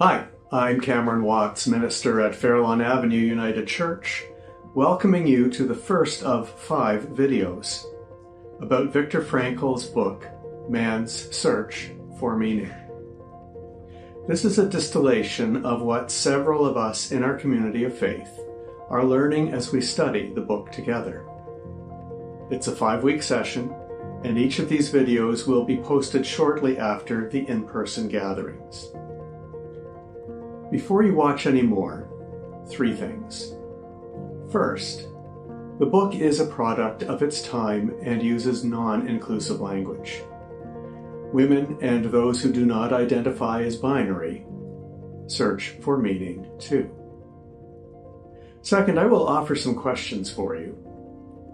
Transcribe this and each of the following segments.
Hi, I'm Cameron Watts, minister at Fairlawn Avenue United Church, welcoming you to the first of 5 videos about Viktor Frankl's book, Man's Search for Meaning. This is a distillation of what several of us in our community of faith are learning as we study the book together. It's a 5-week session, and each of these videos will be posted shortly after the in-person gatherings. Before you watch any more, 3 things. First, the book is a product of its time and uses non-inclusive language. Women and those who do not identify as binary search for meaning too. Second, I will offer some questions for you.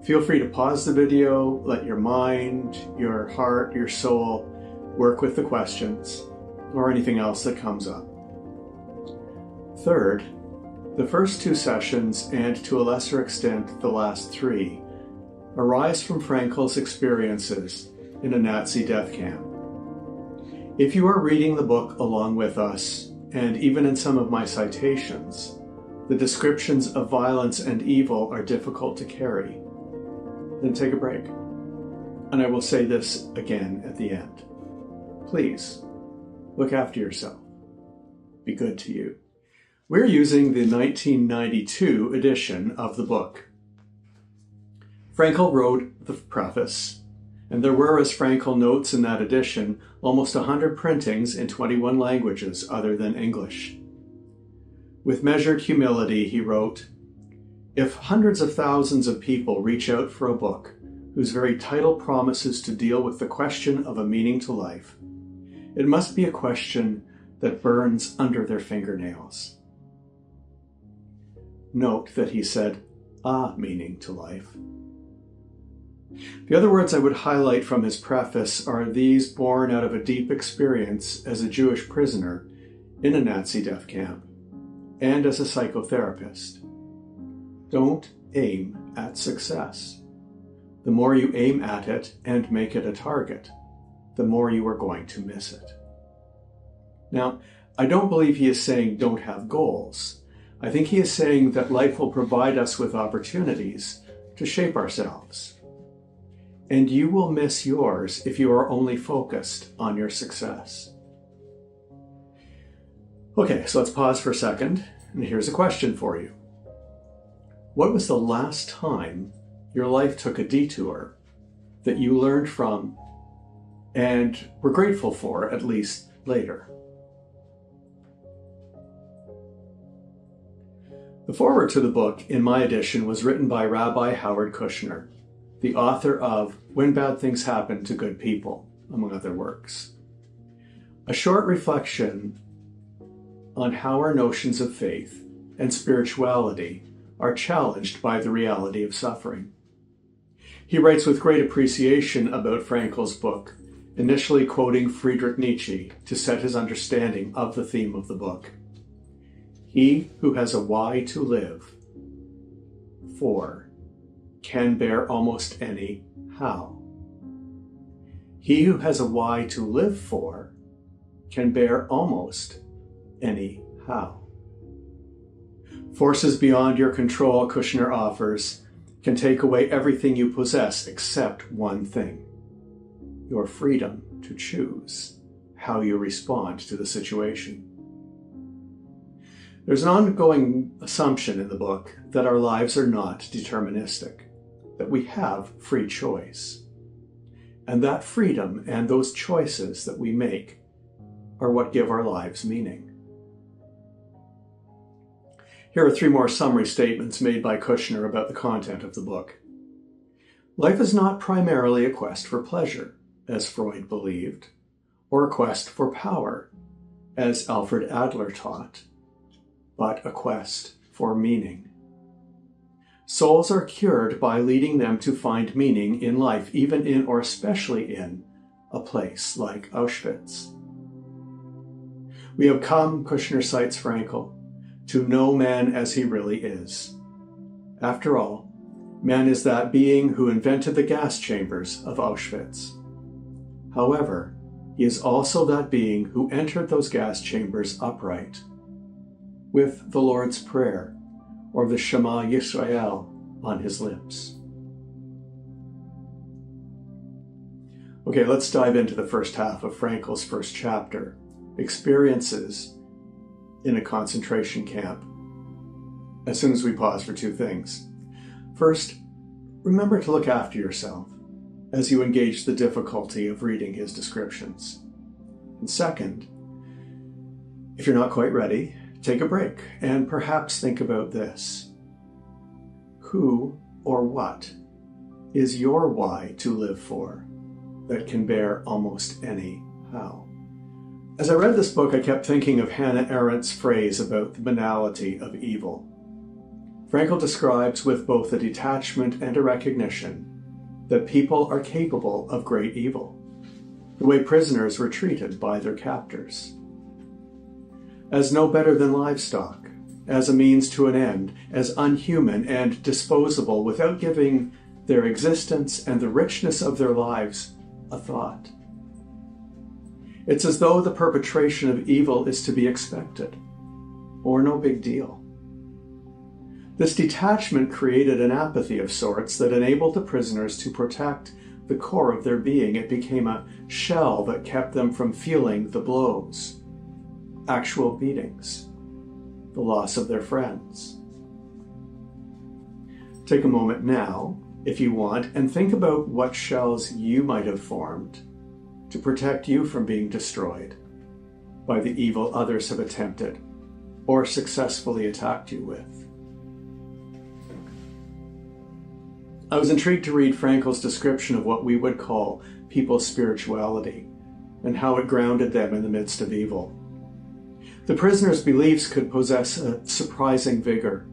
Feel free to pause the video, let your mind, your heart, your soul work with the questions or anything else that comes up. Third, the first 2 sessions, and to a lesser extent the last 3, arise from Frankl's experiences in a Nazi death camp. If you are reading the book along with us, and even in some of my citations, the descriptions of violence and evil are difficult to carry, then take a break. And I will say this again at the end. Please, look after yourself. Be good to you. We're using the 1992 edition of the book. Frankl wrote the preface, and there were, as Frankl notes in that edition, almost 100 printings in 21 languages other than English. With measured humility, he wrote, "If hundreds of thousands of people reach out for a book whose very title promises to deal with the question of a meaning to life, it must be a question that burns under their fingernails." Note that he said, "a meaning to life." The other words I would highlight from his preface are these born out of a deep experience as a Jewish prisoner in a Nazi death camp and as a psychotherapist. Don't aim at success. The more you aim at it and make it a target, the more you are going to miss it. Now, I don't believe he is saying don't have goals. I think he is saying that life will provide us with opportunities to shape ourselves. And you will miss yours if you are only focused on your success. Okay, so let's pause for a second, and here's a question for you. What was the last time your life took a detour that you learned from and were grateful for, at least later? The foreword to the book in my edition was written by Rabbi Howard Kushner, the author of When Bad Things Happen to Good People, among other works. A short reflection on how our notions of faith and spirituality are challenged by the reality of suffering. He writes with great appreciation about Frankl's book, initially quoting Friedrich Nietzsche to set his understanding of the theme of the book. "He who has a why to live for can bear almost any how. He who has a why to live for can bear almost any how." Forces beyond your control, Kushner offers, can take away everything you possess except one thing: your freedom to choose how you respond to the situation. There's an ongoing assumption in the book that our lives are not deterministic, that we have free choice. And that freedom and those choices that we make are what give our lives meaning. Here are 3 more summary statements made by Kushner about the content of the book. Life is not primarily a quest for pleasure, as Freud believed, or a quest for power, as Alfred Adler taught, but a quest for meaning. Souls are cured by leading them to find meaning in life, even in or especially in a place like Auschwitz. We have come, Kushner cites Frankl, to know man as he really is. After all, man is that being who invented the gas chambers of Auschwitz. However, He is also that being who entered those gas chambers upright, with the Lord's Prayer or the Shema Yisrael on his lips. Okay, let's dive into the first half of Frankl's first chapter, Experiences in a Concentration Camp, as soon as we pause for two things. First, remember to look after yourself as you engage the difficulty of reading his descriptions. And second, if you're not quite ready, take a break and perhaps think about this. Who or what is your why to live for that can bear almost any how? As I read this book, I kept thinking of Hannah Arendt's phrase about the banality of evil. Frankl describes with both a detachment and a recognition that people are capable of great evil, the way prisoners were treated by their captors. As no better than livestock, as a means to an end, as unhuman and disposable without giving their existence and the richness of their lives a thought. It's as though the perpetration of evil is to be expected, or no big deal. This detachment created an apathy of sorts that enabled the prisoners to protect the core of their being. It became a shell that kept them from feeling the blows, actual beatings, the loss of their friends. Take a moment now, if you want, and think about what shells you might have formed to protect you from being destroyed by the evil others have attempted or successfully attacked you with. I was intrigued to read Frankl's description of what we would call people's spirituality and how it grounded them in the midst of evil. The prisoners' beliefs could possess a surprising vigor.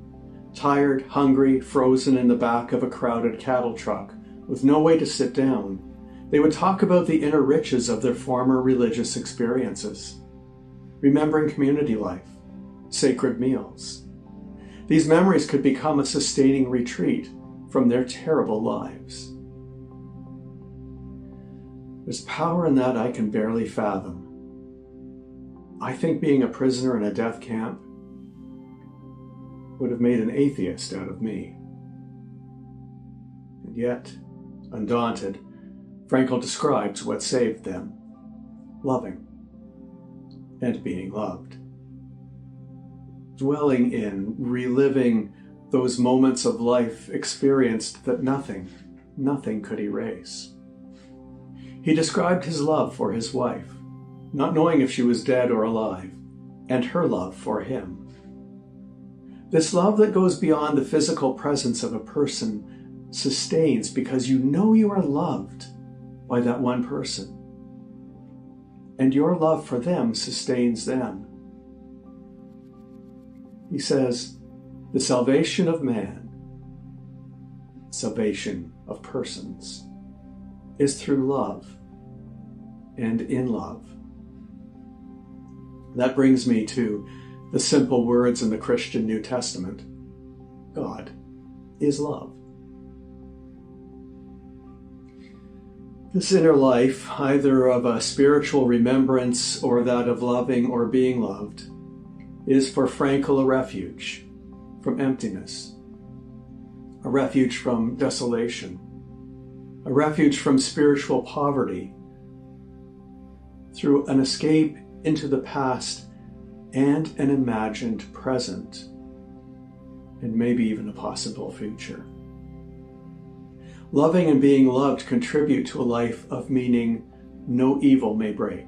Tired, hungry, frozen in the back of a crowded cattle truck with no way to sit down, they would talk about the inner riches of their former religious experiences, remembering community life, sacred meals. These memories could become a sustaining retreat from their terrible lives. There's power in that I can barely fathom. I think being a prisoner in a death camp would have made an atheist out of me. And yet, undaunted, Frankl describes what saved them: loving and being loved. Dwelling in, reliving those moments of life experienced that nothing could erase. He described his love for his wife, not knowing if she was dead or alive, and her love for him. This love that goes beyond the physical presence of a person sustains because you know you are loved by that one person, and your love for them sustains them. He says, the salvation of man, salvation of persons, is through love and in love. That brings me to the simple words in the Christian New Testament: God is love. This inner life, either of a spiritual remembrance or that of loving or being loved, is for Frankl a refuge from emptiness, a refuge from desolation, a refuge from spiritual poverty, through an escape into the past and an imagined present, and maybe even a possible future. Loving and being loved contribute to a life of meaning no evil may break.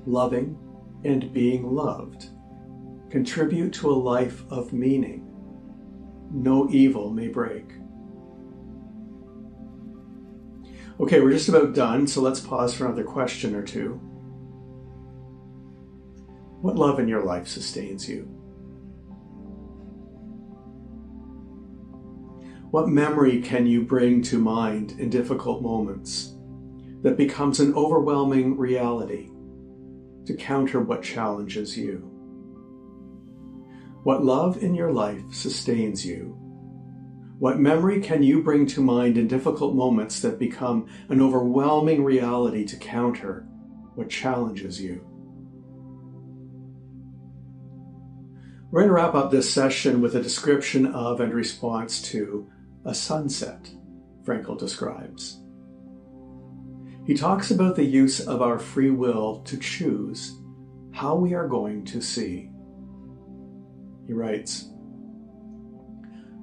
Loving and being loved contribute to a life of meaning no evil may break. Okay, we're just about done, so let's pause for another question or two. What love in your life sustains you? What memory can you bring to mind in difficult moments that becomes an overwhelming reality to counter what challenges you? What love in your life sustains you? What memory can you bring to mind in difficult moments that become an overwhelming reality to counter what challenges you? We're going to wrap up this session with a description of and response to a sunset Frankl describes. He talks about the use of our free will to choose how we are going to see. He writes,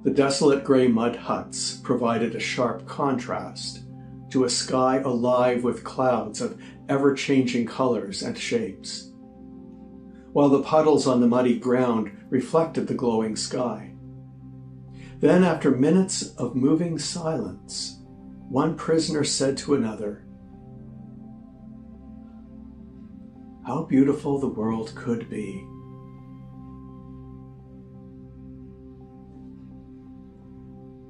"The desolate gray mud huts provided a sharp contrast to a sky alive with clouds of ever-changing colors and shapes, while the puddles on the muddy ground reflected the glowing sky. Then, after minutes of moving silence, one prisoner said to another, 'How beautiful the world could be.'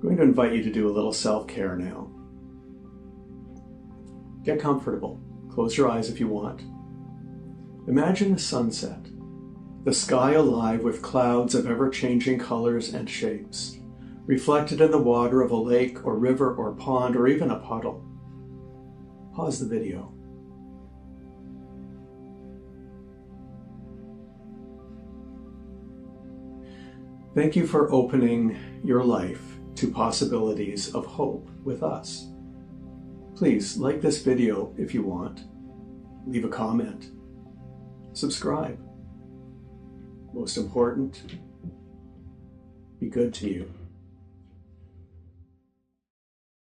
I'm going to invite you to do a little self-care now. Get comfortable. Close your eyes if you want. Imagine a sunset, the sky alive with clouds of ever-changing colors and shapes, reflected in the water of a lake or river or pond or even a puddle. Pause the video. Thank you for opening your life to possibilities of hope with us. Please like this video if you want. Leave a comment. Subscribe. Most important, be good to you.